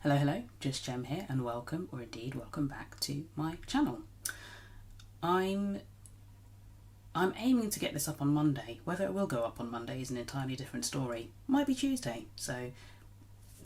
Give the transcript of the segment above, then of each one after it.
Hello, hello, Just Gem here, and welcome, or indeed welcome back to my channel. I'm aiming to get this up on Monday. Whether it will go up on Monday is an entirely different story. Might be Tuesday, so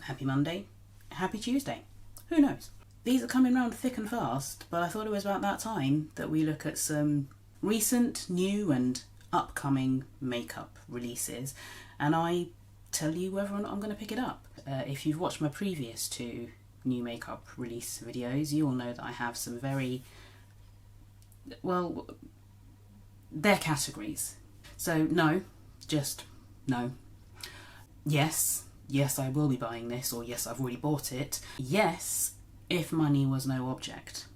happy Monday, happy Tuesday. Who knows? These are coming round thick and fast, but I thought it was about that time that we look at some recent, new and upcoming makeup releases, and I tell you whether or not I'm going to pick it up. If you've watched my previous two new makeup release videos, you will know that I have some very, well, they're categories. So no, just no. Yes, I will be buying this, or yes, I've already bought it. Yes, if money was no object.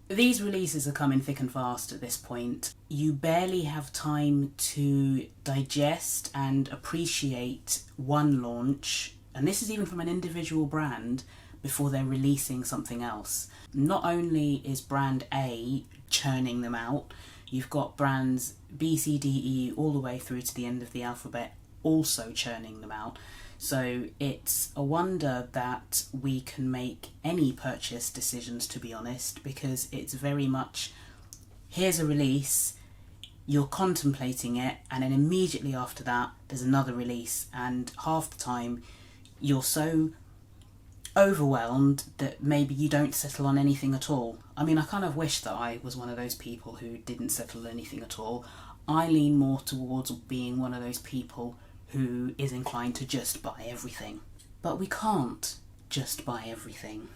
These releases are coming thick and fast at this point. You barely have time to digest and appreciate one launch, and this is even from an individual brand, before they're releasing something else. Not only is brand A churning them out, you've got brands B, C, D, E all the way through to the end of the alphabet also churning them out. So it's a wonder that we can make any purchase decisions, to be honest, because it's very much, here's a release, you're contemplating it, and then immediately after that there's another release, and half the time you're so overwhelmed that maybe you don't settle on anything at all. I mean, I kind of wish that I was one of those people who didn't settle on anything at all. I lean more towards being one of those people who is inclined to just buy everything. But we can't just buy everything.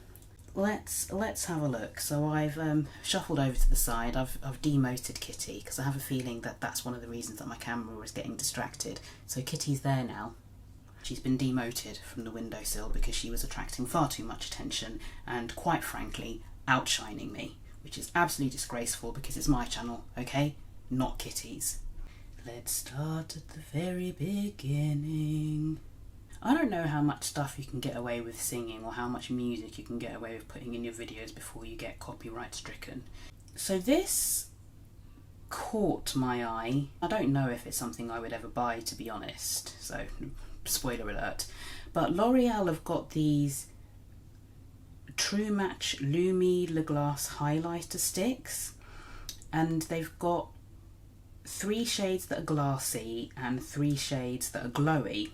Let's have a look. So I've shuffled over to the side. I've demoted Kitty because I have a feeling that that's one of the reasons that my camera was getting distracted. So Kitty's there now. She's been demoted from the windowsill because she was attracting far too much attention and, quite frankly, outshining me, which is absolutely disgraceful because it's my channel, okay? Not Kitty's. Let's start at the very beginning. I don't know how much stuff you can get away with singing or how much music you can get away with putting in your videos before you get copyright stricken. So this caught my eye. I don't know if it's something I would ever buy, to be honest, so spoiler alert. But L'Oreal have got these True Match Lumi Le Glace highlighter sticks, and they've got 3 shades that are glassy and 3 shades that are glowy,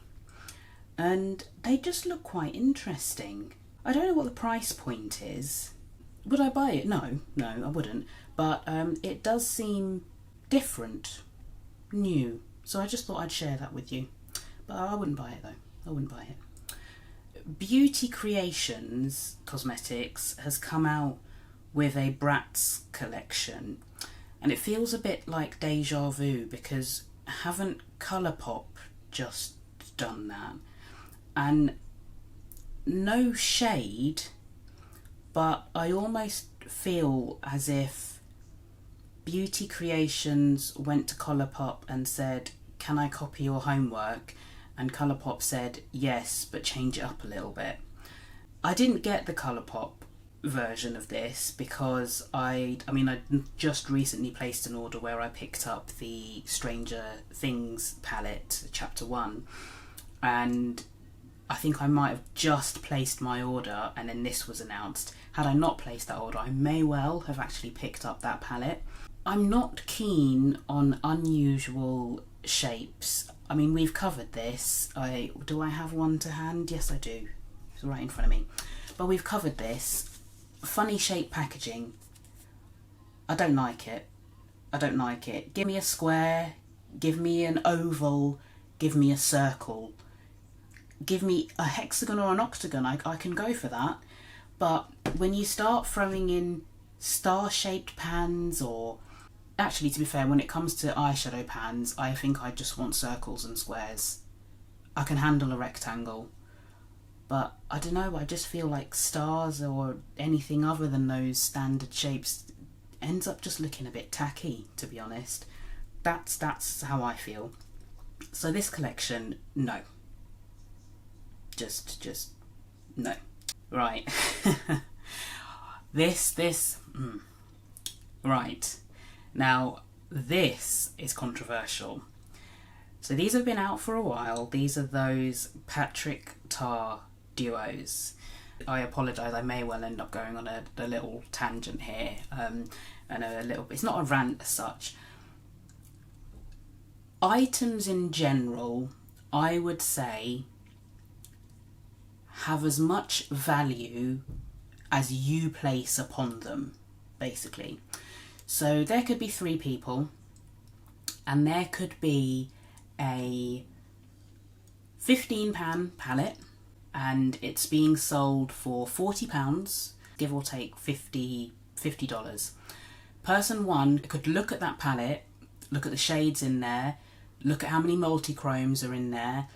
and they just look quite interesting. I don't know what the price point is. Would I buy it? No, I wouldn't, but it does seem different, new, so I just thought I'd share that with you. But I wouldn't buy it though. I wouldn't buy it. Beauty Creations Cosmetics has come out with a Bratz collection, and it feels a bit like deja vu because haven't Colourpop just done that? And no shade, but I almost feel as if Beauty Creations went to Colourpop and said, can I copy your homework? And Colourpop said, yes, but change it up a little bit. I didn't get the Colourpop version of this because I just recently placed an order where I picked up the Stranger Things palette, chapter 1, and I think I might have just placed my order and then this was announced. Had I not placed that order, I may well have actually picked up that palette. I'm not keen on unusual shapes. I mean, we've covered this. Do I have one to hand? Yes, I do. It's right in front of me. But we've covered this. Funny shape packaging. I don't like it. I don't like it. Give me a square, give me an oval, give me a circle. Give me a hexagon or an octagon. I can go for that. But when you start throwing in star-shaped pans, or actually, to be fair, when it comes to eyeshadow pans, I think I just want circles and squares. I can handle a rectangle. But I don't know, I just feel like stars or anything other than those standard shapes ends up just looking a bit tacky, to be honest. That's how I feel. So this collection, no. Just no. Right. Right. Now, this is controversial. So these have been out for a while. These are those Patrick Tar duos. I apologise, I may well end up going on a little tangent here, and it's not a rant as such. Items in general, I would say, have as much value as you place upon them, basically. So there could be 3 people, and there could be a 15-pan palette, and it's being sold for £40, give or take $50. Person 1 could look at that palette, look at the shades in there, look at how many multi-chromes are in there,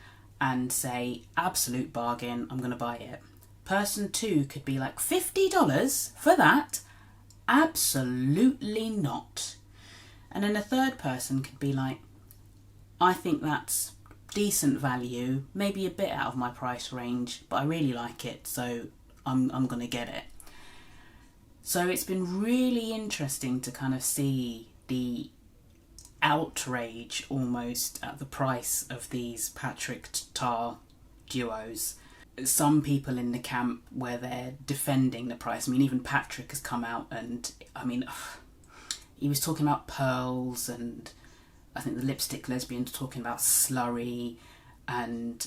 and say, absolute bargain, I'm going to buy it. Person 2 could be like, $50 for that? Absolutely not. And then a third person could be like, I think that's decent value, maybe a bit out of my price range, but I really like it, so I'm going to get it. So it's been really interesting to kind of see the outrage almost at the price of these Patrick Tar duos. Some people in the camp where they're defending the price. I mean, even Patrick has come out and, I mean, he was talking about pearls, and I think the lipstick lesbians were talking about slurry and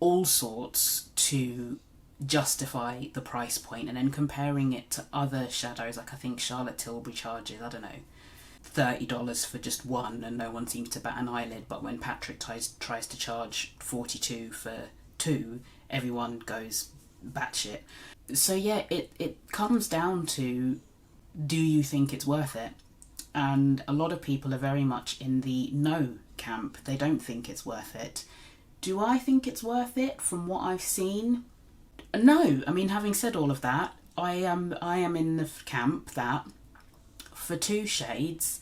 all sorts to justify the price point, and then comparing it to other shadows, like I think Charlotte Tilbury charges, I don't know, $30 for just one, and no one seems to bat an eyelid, but when Patrick tries to charge $42 for 2, everyone goes batshit. So yeah, it comes down to, do you think it's worth it? And a lot of people are very much in the no camp. They don't think it's worth it. Do I think it's worth it from what I've seen? No. I mean, having said all of that, I am in the camp that for 2 shades,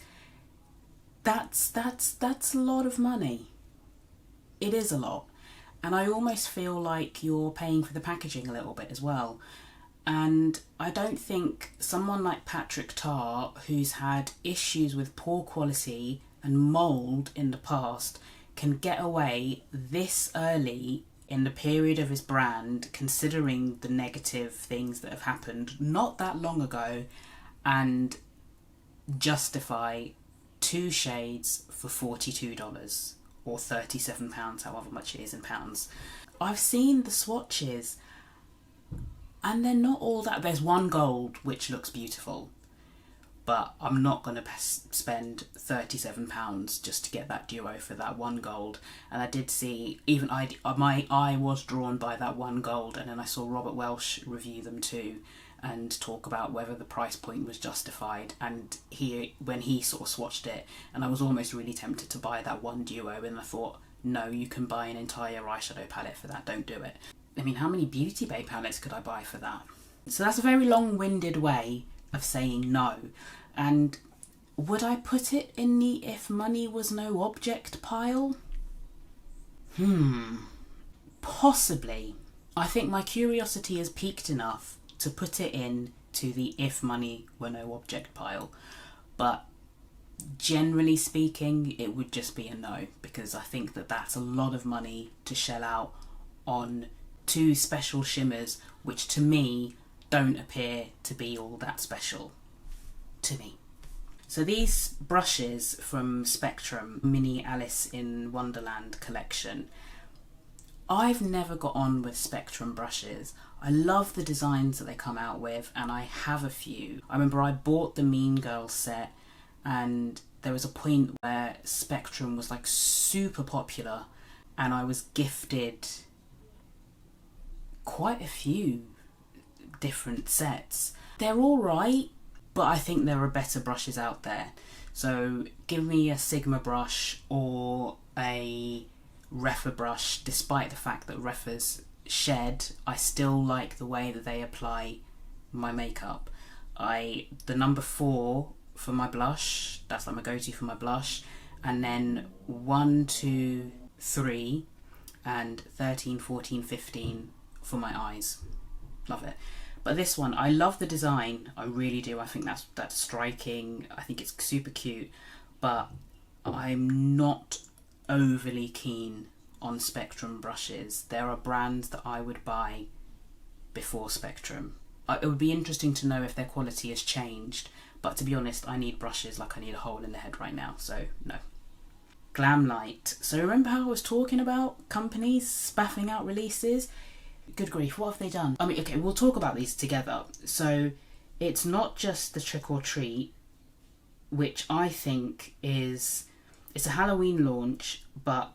that's a lot of money. It is a lot. And I almost feel like you're paying for the packaging a little bit as well. And I don't think someone like Patrick Tar, who's had issues with poor quality and mould in the past, can get away this early in the period of his brand, considering the negative things that have happened not that long ago, and justify 2 shades for $42 or £37, however much it is in pounds. I've seen the swatches and they're not all that. There's one gold which looks beautiful, but I'm not going to spend £37 just to get that duo for that one gold. And I did see, even my eye was drawn by that one gold, and then I saw Robert Welsh review them too and talk about whether the price point was justified, and when he sort of swatched it, and I was almost really tempted to buy that one duo, and I thought, no, you can buy an entire eyeshadow palette for that, don't do it. I mean, how many Beauty Bay palettes could I buy for that? So that's a very long-winded way of saying no. And would I put it in the if money was no object pile? Possibly. I think my curiosity has piqued enough to put it in to the if money were no object pile. But generally speaking, it would just be a no, because I think that that's a lot of money to shell out on 2 special shimmers, which to me don't appear to be all that special. To me. So these brushes from Spectrum Mini Alice in Wonderland collection, I've never got on with Spectrum brushes. I love the designs that they come out with, and I have a few. I remember I bought the Mean Girls set, and there was a point where Spectrum was like super popular, and I was gifted quite a few different sets. They're all right, but I think there are better brushes out there. So give me a Sigma brush or a Refa brush. Despite the fact that Refas shed, I still like the way that they apply my makeup. The number 4 for my blush, that's like my go-to for my blush, and then 1, 2, 3 and 13, 14, 15 for my eyes. Love it. But this one, I love the design, I really do. I think that's striking. I think it's super cute, but I'm not overly keen on Spectrum brushes. There are brands that I would buy before Spectrum. It would be interesting to know if their quality has changed, but to be honest, I need brushes like I need a hole in the head right now, so no. Glamlight. So remember how I was talking about companies spaffing out releases? Good grief, what have they done? I mean, okay, we'll talk about these together. So it's not just the Trick or Treat, which I think it's a Halloween launch, but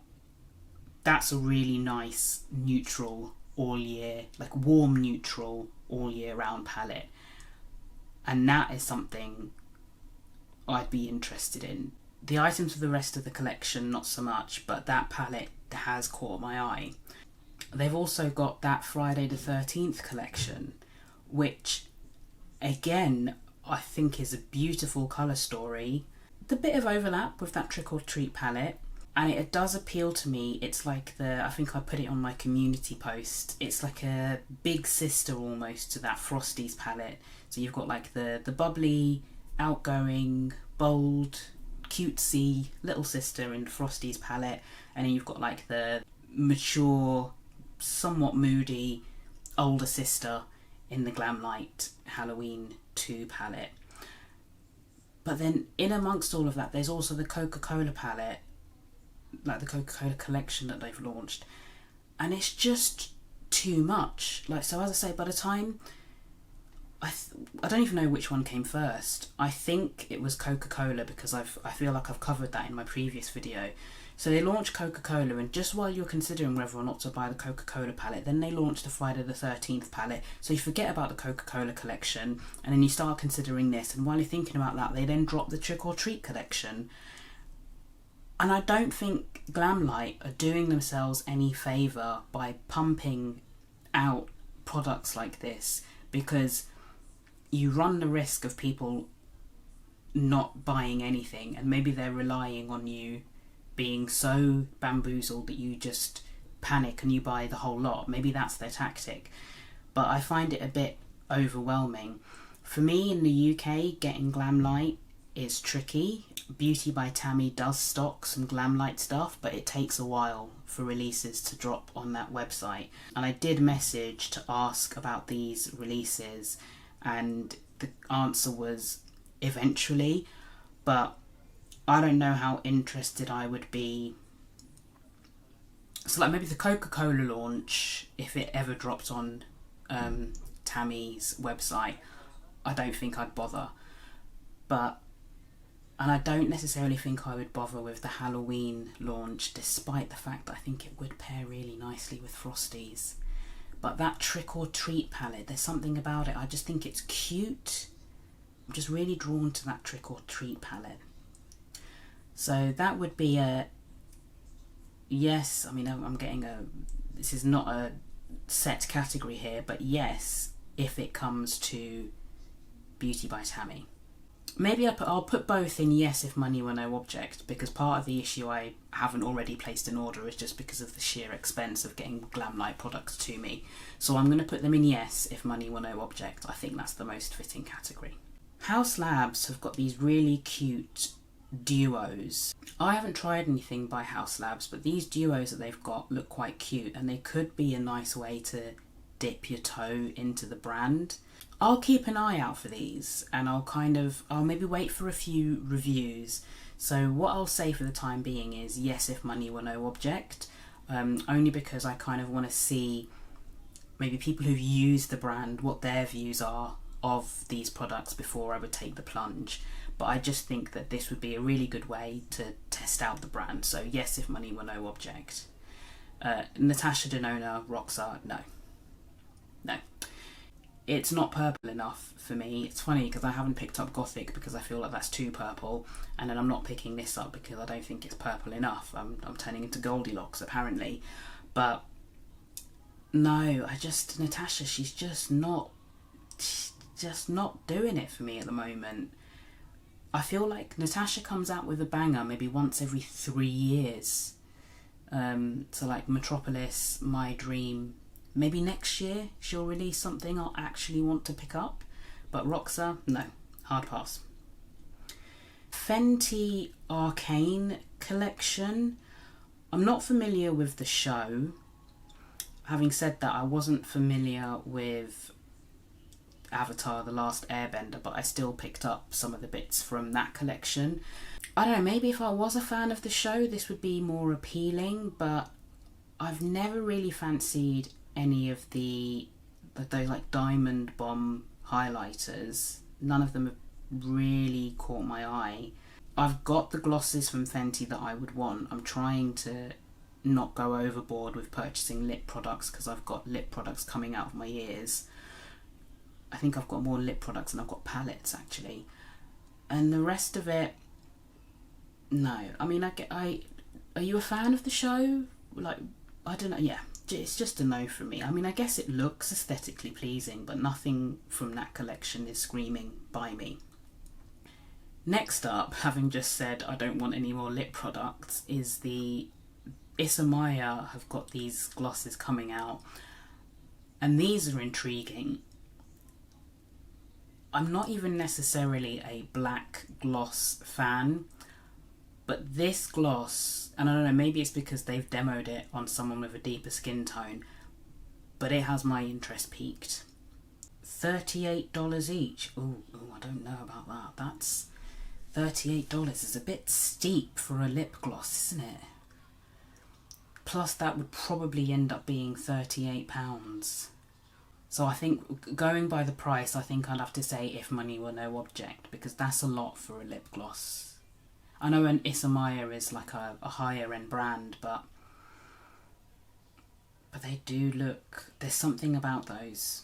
that's a really nice neutral all year, like warm neutral all year round palette. And that is something I'd be interested in. The items for the rest of the collection, not so much, but that palette has caught my eye. They've also got that Friday the 13th collection, which again I think is a beautiful colour story. The bit of overlap with that Trick or Treat palette, and it does appeal to me. It's like I think I put it on my community post, it's like a big sister almost to that Frosties palette. So you've got like the bubbly, outgoing, bold, cutesy little sister in Frosties palette, and then you've got like the mature, somewhat moody older sister in the Glamlight Halloween 2 palette. But then in amongst all of that, there's also the Coca-Cola palette, like the Coca-Cola collection that they've launched, and it's just too much. Like, so as I say, by the time I don't even know which one came first. I think it was Coca-Cola, because I feel like I've covered that in my previous video. So they launched Coca-Cola, and just while you're considering whether or not to buy the Coca-Cola palette, then they launched the Friday the 13th palette. So you forget about the Coca-Cola collection, and then you start considering this, and while you're thinking about that, they then drop the Trick or Treat collection. And I don't think Glamlight are doing themselves any favour by pumping out products like this, because you run the risk of people not buying anything, and maybe they're relying on you being so bamboozled that you just panic and you buy the whole lot. Maybe that's their tactic, but I find it a bit overwhelming. For me in the UK, getting Glamlight is tricky. Beauty by Tammy does stock some Glamlight stuff, but it takes a while for releases to drop on that website. And I did message to ask about these releases, and the answer was eventually, but I don't know how interested I would be. So like maybe the Coca-Cola launch, if it ever dropped on Tammy's website, I don't think I'd bother. And I don't necessarily think I would bother with the Halloween launch, despite the fact that I think it would pair really nicely with Frosties. But that Trick or Treat palette, there's something about it. I just think it's cute. I'm just really drawn to that Trick or Treat palette. So that would be a yes. I mean, I'm getting this is not a set category here, but yes, if it comes to Beauty by Tammy. Maybe I'll put both in yes if money were no object, because part of the issue I haven't already placed an order is just because of the sheer expense of getting Glamlight products to me. So I'm going to put them in yes if money were no object. I think that's the most fitting category. Haus Labs have got these really cute duos. I haven't tried anything by Haus Labs, but these duos that they've got look quite cute, and they could be a nice way to dip your toe into the brand. I'll keep an eye out for these, and I'll maybe wait for a few reviews. So what I'll say for the time being is yes if money were no object, only because I kind of want to see maybe people who've used the brand, what their views are of these products before I would take the plunge. But I just think that this would be a really good way to test out the brand. So yes if money were no object. Natasha Denona, Roxa, no. It's not purple enough for me. It's funny because I haven't picked up Gothic because I feel like that's too purple, and then I'm not picking this up because I don't think it's purple enough. I'm turning into Goldilocks apparently. But no, Natasha, she's just not doing it for me at the moment. I feel like Natasha comes out with a banger maybe once every 3 years. So like Metropolis, My Dream. Maybe next year she'll release something I'll actually want to pick up. But Roxa, no. Hard pass. Fenty Arcane collection. I'm not familiar with the show. having said that, I wasn't familiar with Avatar: The Last Airbender, but I still picked up some of the bits from that collection. I don't know, maybe if I was a fan of the show, this would be more appealing, but I've never really fancied any of those like Diamond Bomb highlighters. None of them have really caught my eye. I've got the glosses from Fenty that I would want. I'm trying to not go overboard with purchasing lip products because I've got lip products coming out of my ears. I think I've got more lip products than I've got palettes actually. And the rest of it, no. I mean, are you a fan of the show? Like, I don't know, yeah. It's just a no for me. I mean, I guess it looks aesthetically pleasing, but nothing from that collection is screaming buy me. Next up, having just said I don't want any more lip products, is the Illamasqua have got these glosses coming out, and these are intriguing. I'm not even necessarily a black gloss fan, but this gloss, and I don't know, maybe it's because they've demoed it on someone with a deeper skin tone, but it has my interest peaked. $38 each. Ooh, I don't know about that. That's $38 is a bit steep for a lip gloss, isn't it? Plus that would probably end up being £38. So I think, going by the price, I think I'd have to say if money were no object, because that's a lot for a lip gloss. I know an Illamasqua is like a higher end brand, but they do look, there's something about those.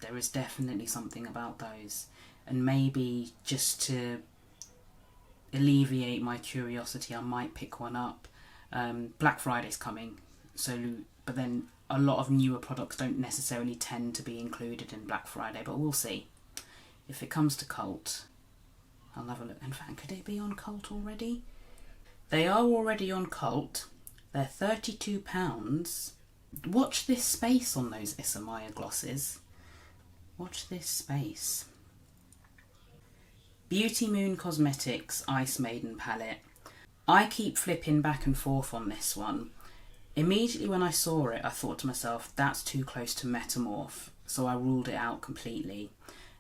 There is definitely something about those. And maybe just to alleviate my curiosity, I might pick one up. Black Friday's coming, but then a lot of newer products don't necessarily tend to be included in Black Friday, but we'll see. If it comes to Cult, I'll have a look. In fact, could it be on Cult already? They are already on Cult. They're £32. Watch this space on those Illamasqua glosses. Watch this space. Beauty Moon Cosmetics Ice Maiden palette. I keep flipping back and forth on this one. Immediately when I saw it, I thought to myself, that's too close to Metamorph, so I ruled it out completely.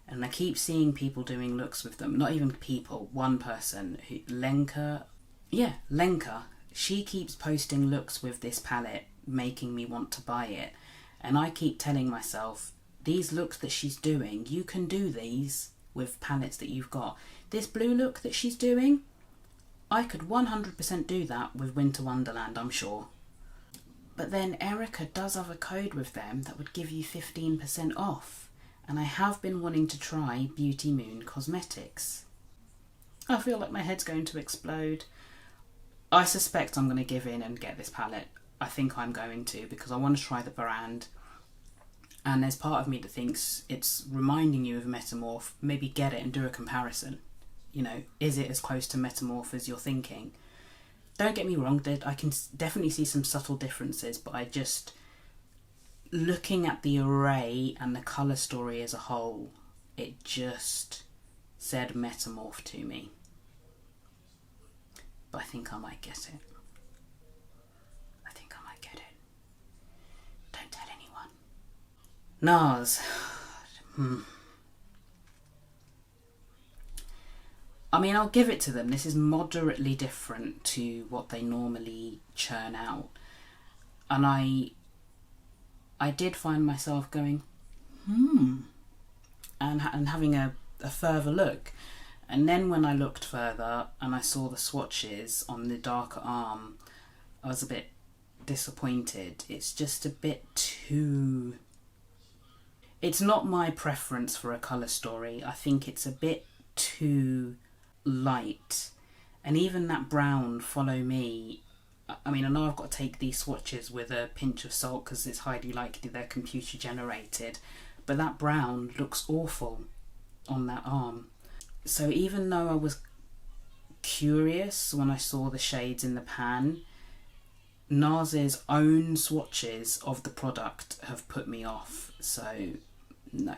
And I keep seeing people doing looks with them. Not even people, one person, Lenka, she keeps posting looks with this palette, making me want to buy it. And I keep telling myself, these looks that she's doing, you can do these with palettes that you've got. This blue look that she's doing, I could 100% do that with Winter Wonderland, I'm sure. But then Erica does have a code with them that would give you 15% off. And I have been wanting to try Beauty Moon Cosmetics. I feel like my head's going to explode. I suspect I'm going to give in and get this palette. I think I'm going to, because I want to try the brand. And there's part of me that thinks it's reminding you of Metamorph. Maybe get it and do a comparison. You know, is it as close to Metamorph as you're thinking? Don't get me wrong, I can definitely see some subtle differences, but I just, looking at the array and the colour story as a whole, it just said Metamorph to me. But I think I might get it. Don't tell anyone. NARS. I mean, I'll give it to them. This is moderately different to what they normally churn out. And I did find myself going, and having a further look. And then when I looked further and I saw the swatches on the darker arm, I was a bit disappointed. It's just a bit too... It's not my preference for a colour story. I think it's a bit too light. And even that brown Follow Me, I mean, I know I've got to take these swatches with a pinch of salt because it's highly likely they're computer generated, but that brown looks awful on that arm. So even though I was curious when I saw the shades in the pan, NARS's own swatches of the product have put me off, so no.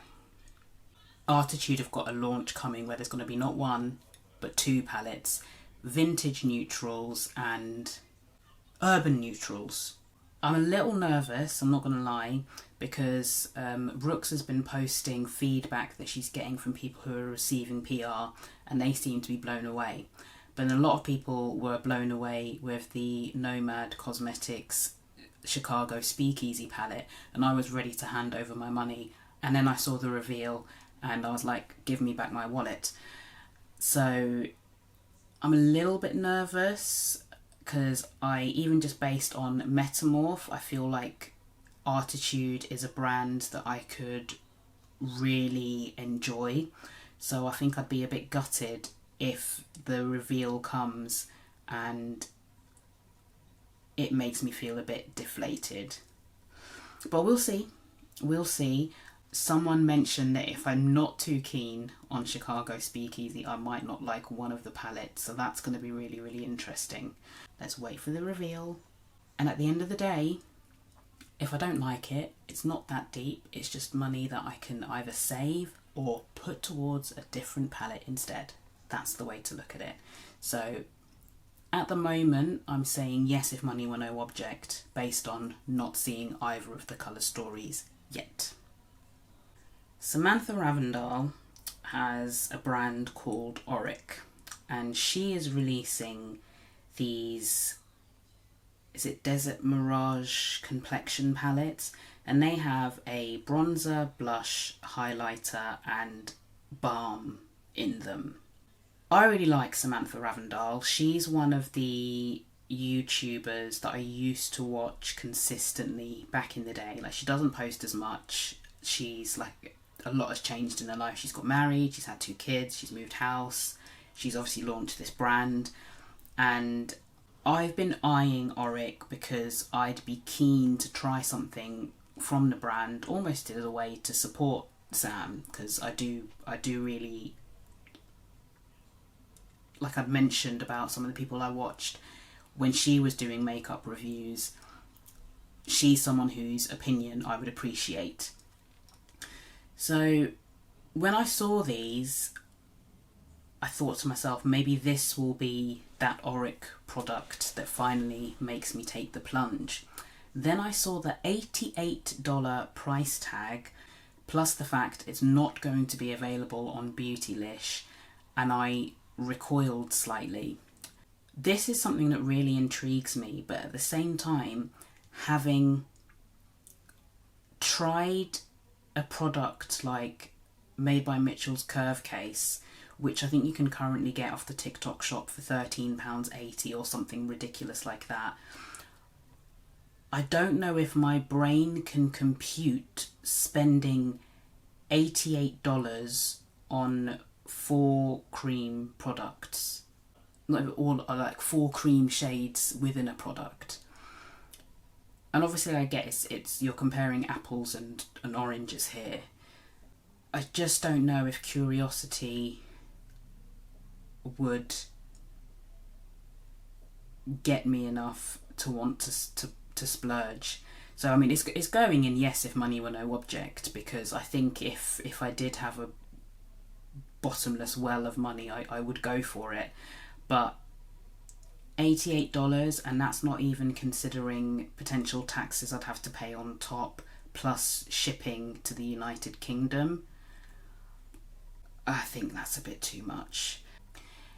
Artitude have got a launch coming where there's going to be not one but two palettes, vintage neutrals and urban neutrals. I'm a little nervous, I'm not going to lie, because Brooks has been posting feedback that she's getting from people who are receiving PR, and they seem to be blown away. But a lot of people were blown away with the Nomad Cosmetics Chicago Speakeasy palette, and I was ready to hand over my money. And then I saw the reveal, and I was like, give me back my wallet. So I'm a little bit nervous, because even just based on Metamorph, I feel like Artitude is a brand that I could really enjoy. So I think I'd be a bit gutted if the reveal comes and it makes me feel a bit deflated. But we'll see. We'll see. Someone mentioned that if I'm not too keen on Chicago Speakeasy, I might not like one of the palettes. So that's going to be really, really interesting. Let's wait for the reveal. And at the end of the day, if I don't like it, it's not that deep. It's just money that I can either save or put towards a different palette instead. That's the way to look at it. So at the moment, I'm saying yes if money were no object, based on not seeing either of the colour stories yet. Samantha Ravndal has a brand called Auric, and she is releasing these, is it Desert Mirage complexion palettes, and they have a bronzer, blush, highlighter and balm in them. I really like Samantha Ravndal. She's one of the YouTubers that I used to watch consistently back in the day. Like, she doesn't post as much. She's like, a lot has changed in her life. She's got married, she's had 2 kids, she's moved house, she's obviously launched this brand, and I've been eyeing Auric because I'd be keen to try something from the brand, almost as a way to support Sam, because I do really, like I'd mentioned about some of the people I watched when she was doing makeup reviews, she's someone whose opinion I would appreciate. So when I saw these, I thought to myself, maybe this will be that Auric product that finally makes me take the plunge. Then I saw the $88 price tag, plus the fact it's not going to be available on Beautylish, and I recoiled slightly. This is something that really intrigues me, but at the same time, having tried a product like Made by Mitchell's Curve Case, which I think you can currently get off the TikTok shop for £13.80 or something ridiculous like that, I don't know if my brain can compute spending $88 on 4 cream products, like 4 cream shades within a product. And obviously I get it's you're comparing apples and oranges here. I just don't know if curiosity would get me enough to want to splurge. So I mean, it's going in yes if money were no object, because I think if I did have a bottomless well of money, I would go for it. But $88, and that's not even considering potential taxes I'd have to pay on top, plus shipping to the United Kingdom. I think that's a bit too much.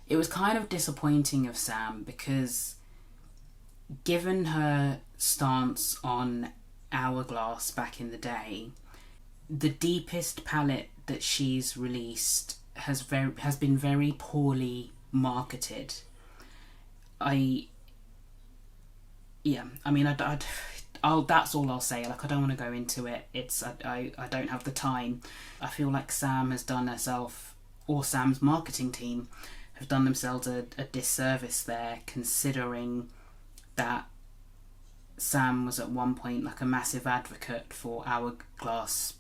It was kind of disappointing of Sam, because given her stance on Hourglass back in the day, the deepest palette that she's released has been very poorly marketed. That's all I'll say. Like, I don't want to go into it. I don't have the time. I feel like Sam has done herself, or Sam's marketing team have done themselves a disservice there, considering that Sam was at one point like a massive advocate for Hourglass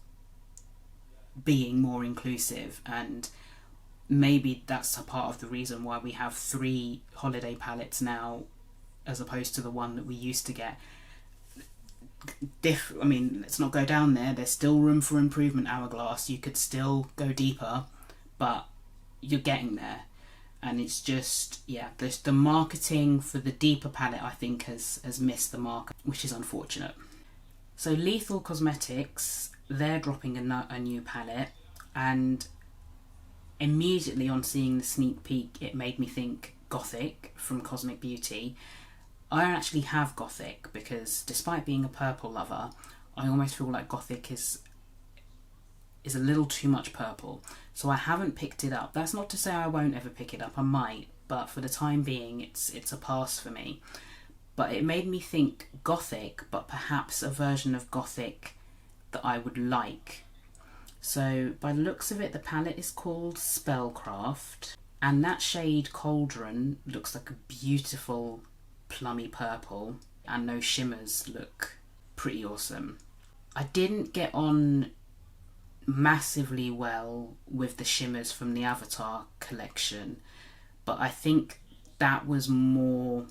being more inclusive, and maybe that's a part of the reason why we have 3 holiday palettes now as opposed to the one that we used to get. I mean, let's not go down there. There's still room for improvement, Hourglass. You could still go deeper, but you're getting there. and it's just, yeah, the marketing for the deeper palette I think has missed the mark, which is unfortunate. So Lethal Cosmetics, they're dropping a new palette, and immediately on seeing the sneak peek it made me think Gothic from Cosmic Beauty. I don't actually have Gothic because despite being a purple lover, I almost feel like Gothic is a little too much purple, so I haven't picked it up. That's not to say I won't ever pick it up, I might, but for the time being it's a pass for me. But it made me think Gothic, but perhaps a version of Gothic that I would like. So by the looks of it, the palette is called Spellcraft, and that shade Cauldron looks like a beautiful plummy purple, and those shimmers look pretty awesome. I didn't get on massively well with the shimmers from the Avatar collection, but I think that was more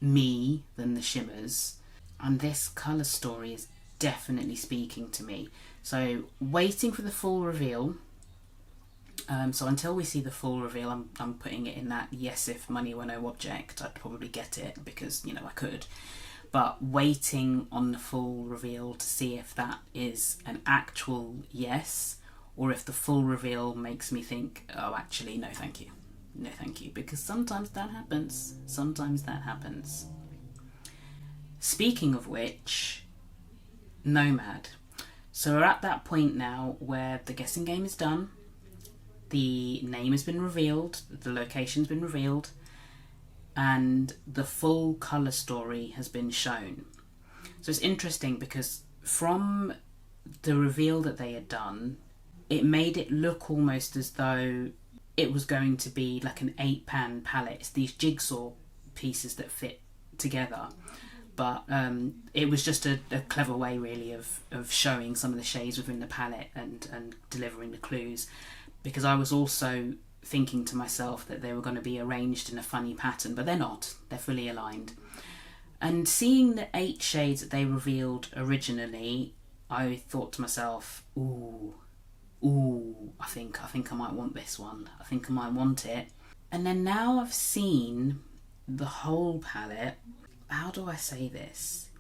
me than the shimmers, and this colour story is definitely speaking to me. So waiting for the full reveal. So until we see the full reveal, I'm putting it in that yes, if money were no object, I'd probably get it because, you know, I could. But waiting on the full reveal to see if that is an actual yes, or if the full reveal makes me think, oh, actually, no thank you. No thank you. Because sometimes that happens. Sometimes that happens. Speaking of which, Nomad. So we're at that point now where the guessing game is done. The name has been revealed, the location's been revealed, and the full colour story has been shown. So it's interesting because from the reveal that they had done, it made it look almost as though it was going to be like an 8-pan palette. It's these jigsaw pieces that fit together. But it was just a clever way really of showing some of the shades within the palette and delivering the clues. Because I was also thinking to myself that they were going to be arranged in a funny pattern, but they're not. They're fully aligned. And seeing the 8 shades that they revealed originally, I thought to myself, ooh, I think I might want this one. I think I might want it. And then now I've seen the whole palette. How do I say this?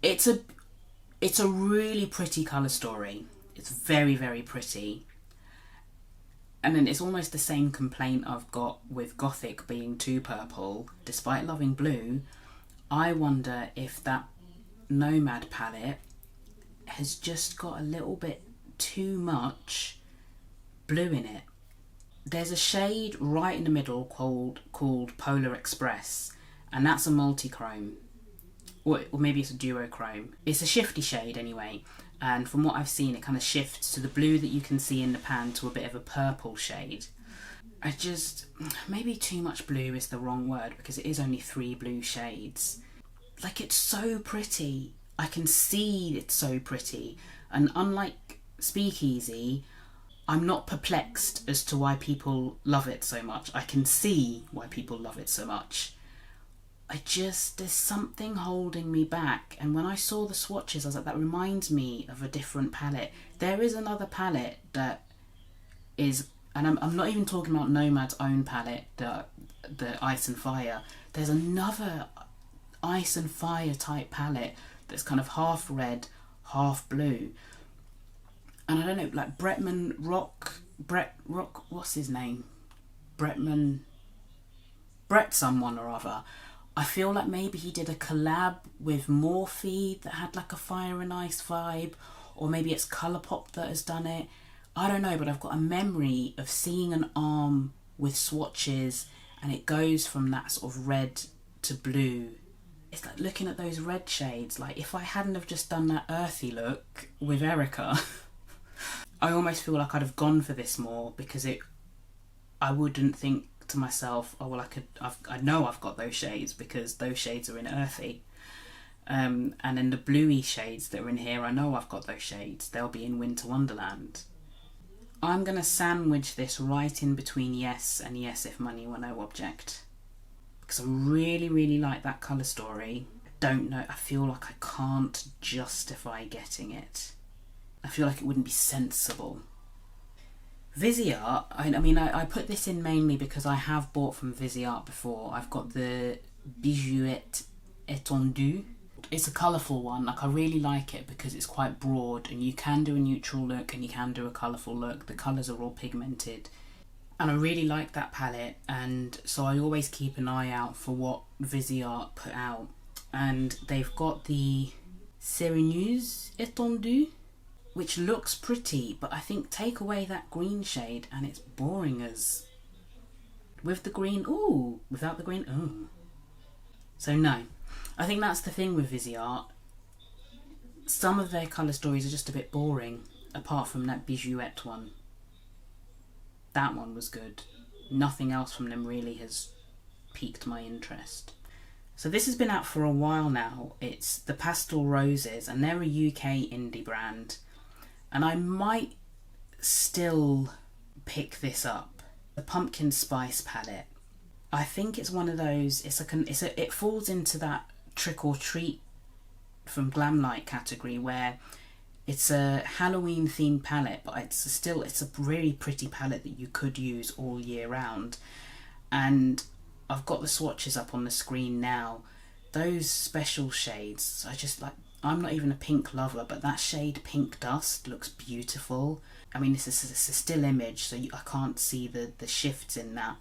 It's a really pretty colour story. It's very, very pretty. And then it's almost the same complaint I've got with Gothic being too purple. Despite loving blue, I wonder if that Nomad palette has just got a little bit too much blue in it. There's a shade right in the middle called Polar Express, and that's a multi-chrome. Or maybe it's a duochrome. It's a shifty shade anyway. And from what I've seen, it kind of shifts to the blue that you can see in the pan to a bit of a purple shade. Maybe too much blue is the wrong word because it is only 3 blue shades. Like, it's so pretty. I can see it's so pretty. And unlike Speakeasy, I'm not perplexed as to why people love it so much. I can see why people love it so much. There's something holding me back. And when I saw the swatches, I was like, that reminds me of a different palette. There is another palette that is, and I'm not even talking about Nomad's own palette, the Ice and Fire. There's another Ice and Fire type palette that's kind of half red, half blue. And I don't know, like Brett, what's his name? Brett someone or other. I feel like maybe he did a collab with Morphe that had like a fire and ice vibe, or maybe it's Colourpop that has done it. I don't know, but I've got a memory of seeing an arm with swatches and it goes from that sort of red to blue. It's like looking at those red shades, like if I hadn't have just done that earthy look with Erica, I almost feel like I'd have gone for this more because I wouldn't think to myself, oh well, I know I've got those shades because those shades are in earthy, and then the bluey shades that are in here, I know I've got those shades, they'll be in Winter Wonderland. I'm gonna sandwich this right in between yes and yes if money were no object, because I really, really like that colour story. I don't know, I feel like I can't justify getting it. I feel like it wouldn't be sensible. Viseart, I put this in mainly because I have bought from Viseart before. I've got the Bijoux Étendue. It's a colourful one. Like, I really like it because it's quite broad and you can do a neutral look and you can do a colourful look. The colours are all pigmented. And I really like that palette, and so I always keep an eye out for what Viseart put out. And they've got the Luminous Étendue, which looks pretty, but I think take away that green shade and it's boring as... With the green, ooh. Without the green, ooh. So no. I think that's the thing with Viseart. Some of their colour stories are just a bit boring, apart from that Bijoux one. That one was good. Nothing else from them really has piqued my interest. So this has been out for a while now. It's the Pastel Roses, and they're a UK indie brand. And I might still pick this up. The Pumpkin Spice palette. I think it's one of those, it falls into that trick or treat from Glamlight category, where it's a Halloween themed palette, but it's a really pretty palette that you could use all year round. And I've got the swatches up on the screen now. Those special shades, I'm not even a pink lover, but that shade Pink Dust looks beautiful. I mean, it's a still image, so I can't see the shifts in that.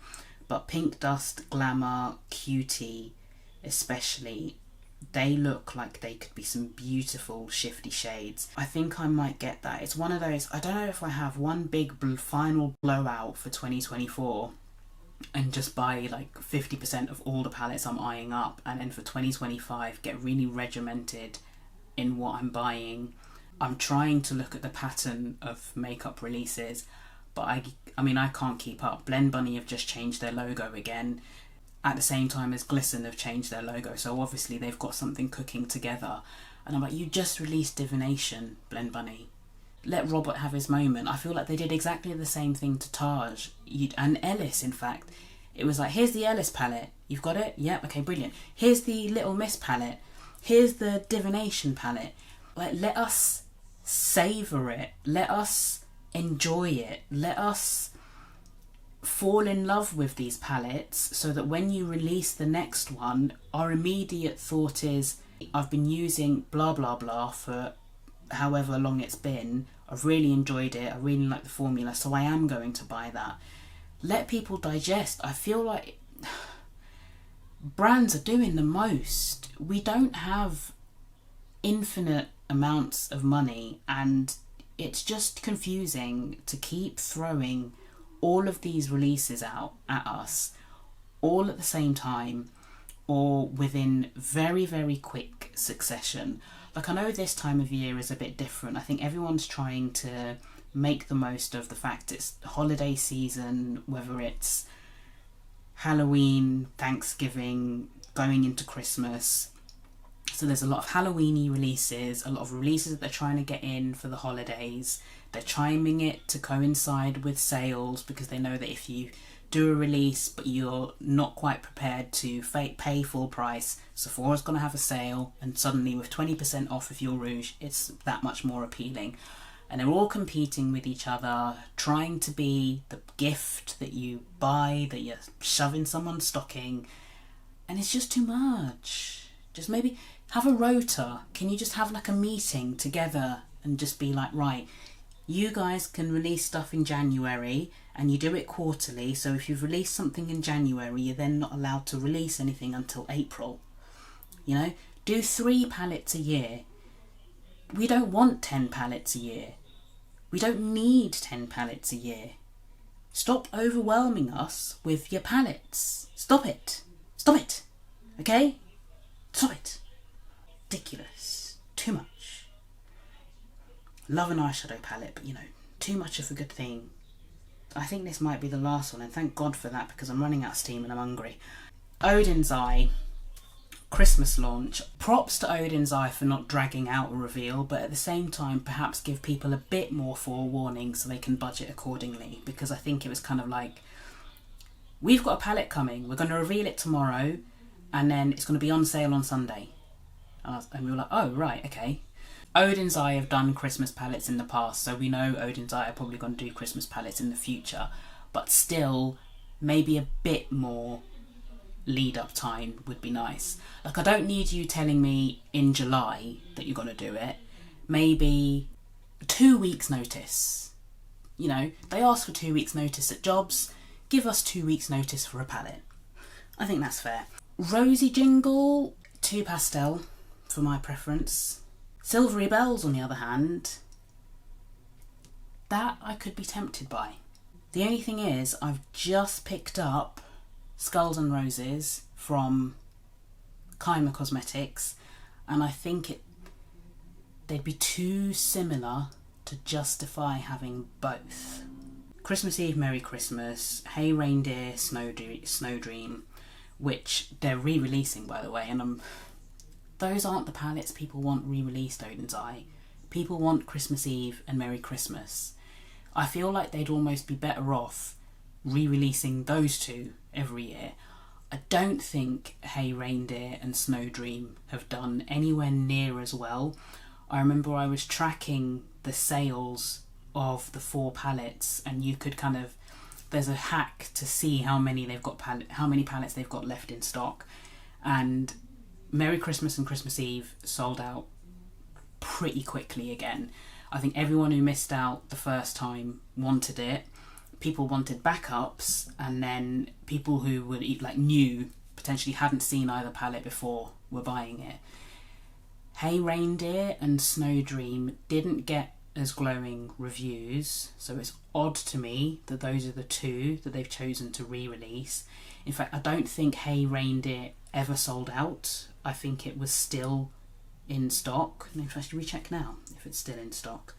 But Pink Dust, Glamour, Cutie especially, they look like they could be some beautiful shifty shades. I think I might get that. It's one of those, I don't know if I have one big final blowout for 2024 and just buy like 50% of all the palettes I'm eyeing up, and then for 2025 get really regimented in what I'm buying. I'm trying to look at the pattern of makeup releases, but I can't keep up. Blend Bunny have just changed their logo again at the same time as Glisten have changed their logo, so obviously they've got something cooking together. And I'm like, you just released Divination, Blend Bunny. Let Robert have his moment. I feel like they did exactly the same thing to Taj and Ellis, in fact. It was like, here's the Ellis palette. You've got it? Yep, okay, brilliant. Here's the Little Miss palette. Here's the Divination palette. Like, let us savour it. Let us enjoy it. Let us fall in love with these palettes, so that when you release the next one, our immediate thought is, I've been using blah blah blah for however long it's been, I've really enjoyed it, I really like the formula, so I am going to buy that. Let people digest. I feel like brands are doing the most. We don't have infinite amounts of money, and it's just confusing to keep throwing all of these releases out at us all at the same time, or within very, very quick succession. Like, I know this time of year is a bit different. I think everyone's trying to make the most of the fact it's holiday season, whether it's Halloween, Thanksgiving, going into Christmas. So there's a lot of Halloween-y releases, a lot of releases that they're trying to get in for the holidays. They're timing it to coincide with sales, because they know that if you do a release but you're not quite prepared to pay full price, Sephora's going to have a sale, and suddenly with 20% off of your rouge, it's that much more appealing. And they're all competing with each other, trying to be the gift that you buy, that you shove in someone's stocking, and it's just too much. Just maybe have a rota. Can you just have like a meeting together and just be like, right, you guys can release stuff in January, and you do it quarterly, so if you've released something in January, you're then not allowed to release anything until April. You know, do 3 palettes a year. We don't want 10 palettes a year. We don't need 10 palettes a year. Stop overwhelming us with your palettes. Stop it. Stop it. Okay? Stop it. Ridiculous. Too much. Love an eyeshadow palette, but too much of a good thing. I think this might be the last one, and thank God for that, because I'm running out of steam and I'm hungry. Odin's Eye Christmas launch. Props to Odin's Eye for not dragging out a reveal, but at the same time perhaps give people a bit more forewarning so they can budget accordingly, because I think it was kind of like, we've got a palette coming, we're going to reveal it tomorrow, and then it's going to be on sale on Sunday. And we were like, oh right, okay. Odin's Eye have done Christmas palettes in the past, so we know Odin's Eye are probably going to do Christmas palettes in the future, but still, maybe a bit more lead up time would be nice. Like, I don't need you telling me in July that you're going to do it. Maybe 2 weeks notice. You know, they ask for 2 weeks notice at jobs. Give us 2 weeks notice for a palette. I think that's fair. Rosy Jingle, too pastel for my preference. Silvery Bells, on the other hand, that I could be tempted by. The only thing is, I've just picked up Skulls and Roses from Kyma Cosmetics, and I think they'd be too similar to justify having both. Christmas Eve, Merry Christmas, Hey Reindeer, Snow Dream, which they're re-releasing, by the way, and those aren't the palettes people want re-released, Odin's Eye. People want Christmas Eve and Merry Christmas. I feel like they'd almost be better off re-releasing those two every year. I don't think Hey Reindeer and Snow Dream have done anywhere near as well. I remember I was tracking the sales of the 4 palettes, and you could kind of, there's a hack to see how many palettes they've got left in stock, and Merry Christmas and Christmas Eve sold out pretty quickly again. I think everyone who missed out the first time wanted it. People wanted backups, and then people who were like new, potentially hadn't seen either palette before, were buying it. Hey Reindeer and Snow Dream didn't get as glowing reviews, so it's odd to me that those are the two that they've chosen to re-release. In fact, I don't think Hey Reindeer ever sold out. I think it was still in stock. Maybe I should recheck now if it's still in stock.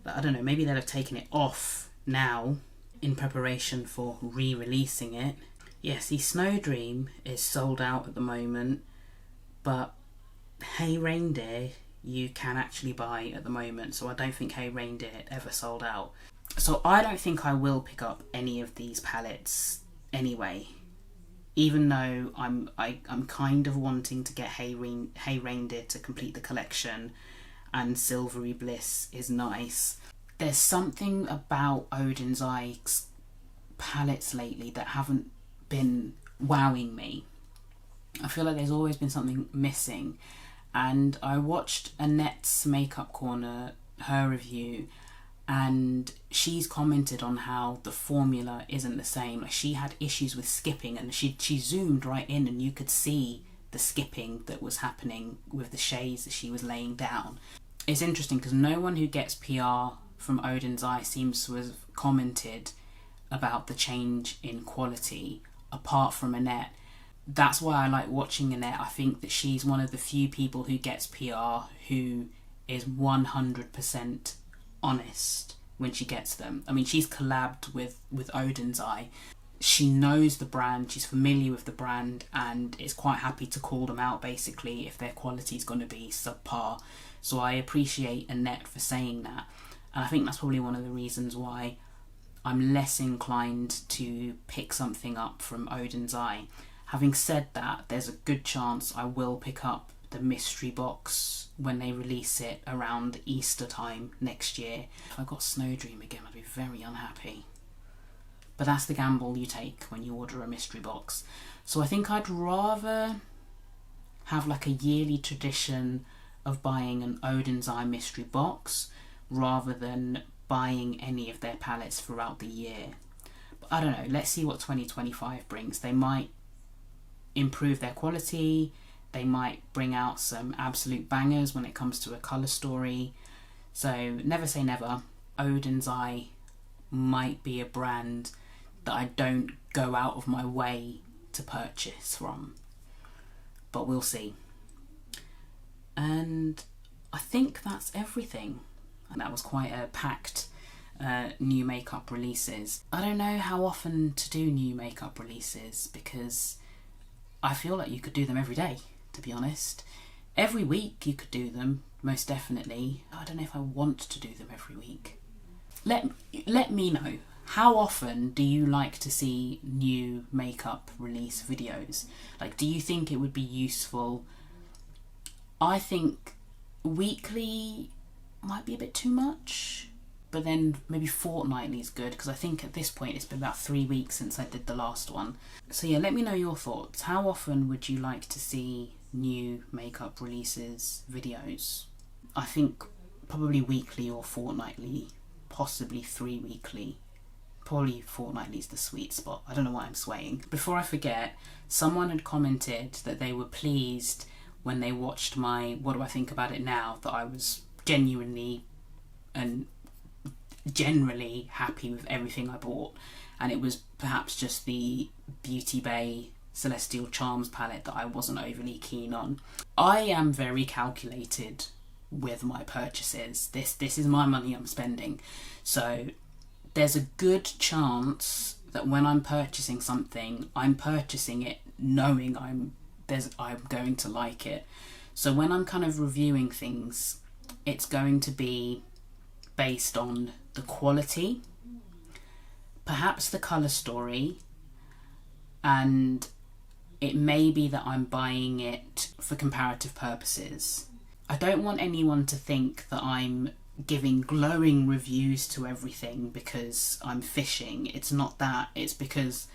But I don't know, maybe they'll have taken it off now in preparation for re-releasing it. Yes, the Snow Dream is sold out at the moment, but Hey Reindeer you can actually buy at the moment, so I don't think Hey Reindeer ever sold out. So I don't think I will pick up any of these palettes anyway, even though I'm kind of wanting to get Hey Reindeer to complete the collection, and Silvery Bliss is nice. There's something about Odin's Eye's palettes lately that haven't been wowing me. I feel like there's always been something missing. And I watched Annette's Makeup Corner, her review, and she's commented on how the formula isn't the same. Like, she had issues with skipping, and she zoomed right in and you could see the skipping that was happening with the shades that she was laying down. It's interesting because no one who gets PR from Odin's Eye seems to have commented about the change in quality apart from Annette. That's why I like watching Annette. I think that she's one of the few people who gets PR who is 100% honest when she gets them. I mean, she's collabed with Odin's Eye. She knows the brand, she's familiar with the brand, and is quite happy to call them out basically if their quality is going to be subpar. So I appreciate Annette for saying that. And I think that's probably one of the reasons why I'm less inclined to pick something up from Odin's Eye. Having said that, there's a good chance I will pick up the mystery box when they release it around Easter time next year. If I got Snow Dream again, I'd be very unhappy. But that's the gamble you take when you order a mystery box. So I think I'd rather have like a yearly tradition of buying an Odin's Eye mystery box rather than buying any of their palettes throughout the year. But I don't know, let's see what 2025 brings. They might improve their quality, they might bring out some absolute bangers when it comes to a colour story. So never say never. Odin's Eye might be a brand that I don't go out of my way to purchase from, but we'll see. And I think that's everything. And that was quite a packed new makeup releases. I don't know how often to do new makeup releases because I feel like you could do them every day, to be honest. Every week you could do them, most definitely. I don't know if I want to do them every week. Let me know. How often do you like to see new makeup release videos? Like, do you think it would be useful? I think weekly might be a bit too much, but then maybe fortnightly is good, because I think at this point it's been about 3 weeks since I did the last one. So yeah, let me know your thoughts. How often would you like to see new makeup releases, videos? I think probably weekly or fortnightly, possibly 3 weekly. Probably fortnightly is the sweet spot. I don't know why I'm swaying. Before I forget, someone had commented that they were pleased when they watched my What Do I Think About It Now, that I was genuinely and generally happy with everything I bought, and it was perhaps just the Beauty Bay Celestial Charms palette that I wasn't overly keen on. I am very calculated with my purchases. This is my money I'm spending, so there's a good chance that when I'm purchasing something, I'm purchasing it knowing I'm going to like it. So when I'm kind of reviewing things, it's going to be based on the quality, perhaps the colour story, and it may be that I'm buying it for comparative purposes. I don't want anyone to think that I'm giving glowing reviews to everything because I'm fishing. It's not that. It's because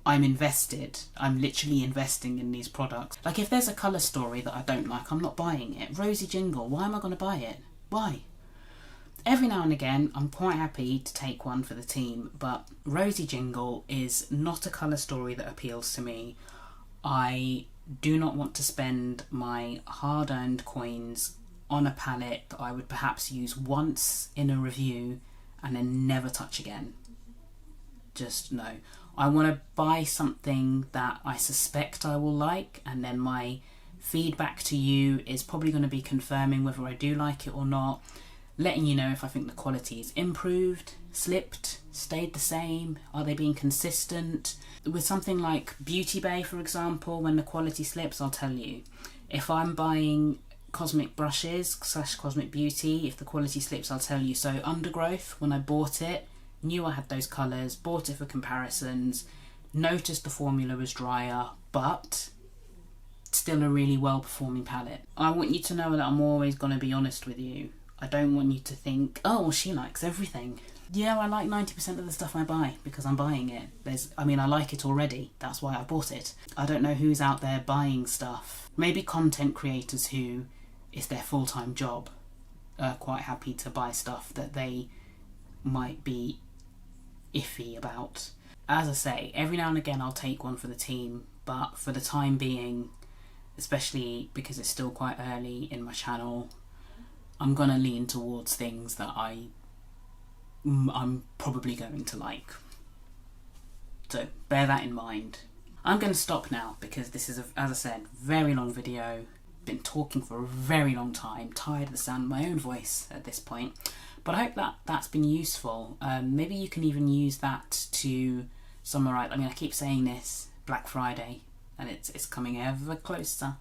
I'm invested. I'm literally investing in these products. Like, if there's a colour story that I don't like, I'm not buying it. Rosy Jingle, why am I going to buy it? Why? Every now and again, I'm quite happy to take one for the team, but Rosy Jingle is not a colour story that appeals to me. I do not want to spend my hard-earned coins on a palette that I would perhaps use once in a review and then never touch again. Just no. I want to buy something that I suspect I will like, and then my feedback to you is probably going to be confirming whether I do like it or not, letting you know if I think the quality is improved, slipped, stayed the same, are they being consistent. With something like Beauty Bay, for example, when the quality slips, I'll tell you. If I'm buying cosmic brushes / cosmic beauty, if the quality slips, I'll tell you. So Undergrowth, when I bought it, knew I had those colours, bought it for comparisons, noticed the formula was drier, but still a really well performing palette. I want you to know that I'm always going to be honest with you. I don't want you to think, oh, well, she likes everything. Yeah, I like 90% of the stuff I buy because I'm buying it. I like it already. That's why I bought it. I don't know who's out there buying stuff. Maybe content creators who it's their full-time job are quite happy to buy stuff that they might be iffy about. As I say, every now and again I'll take one for the team, but for the time being, especially because it's still quite early in my channel, I'm gonna lean towards things that I'm probably going to like. So bear that in mind. I'm going to stop now because this is, as I said, very long video. Been talking for a very long time, tired of the sound of my own voice at this point. But I hope that that's been useful. Maybe you can even use that to summarise. I mean, I keep saying this, Black Friday, and it's coming ever closer.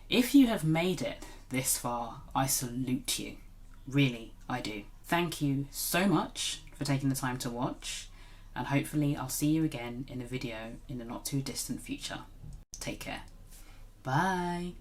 If you have made it this far, I salute you. Really, I do. Thank you so much for taking the time to watch, and hopefully I'll see you again in a video in the not too distant future. Take care. Bye.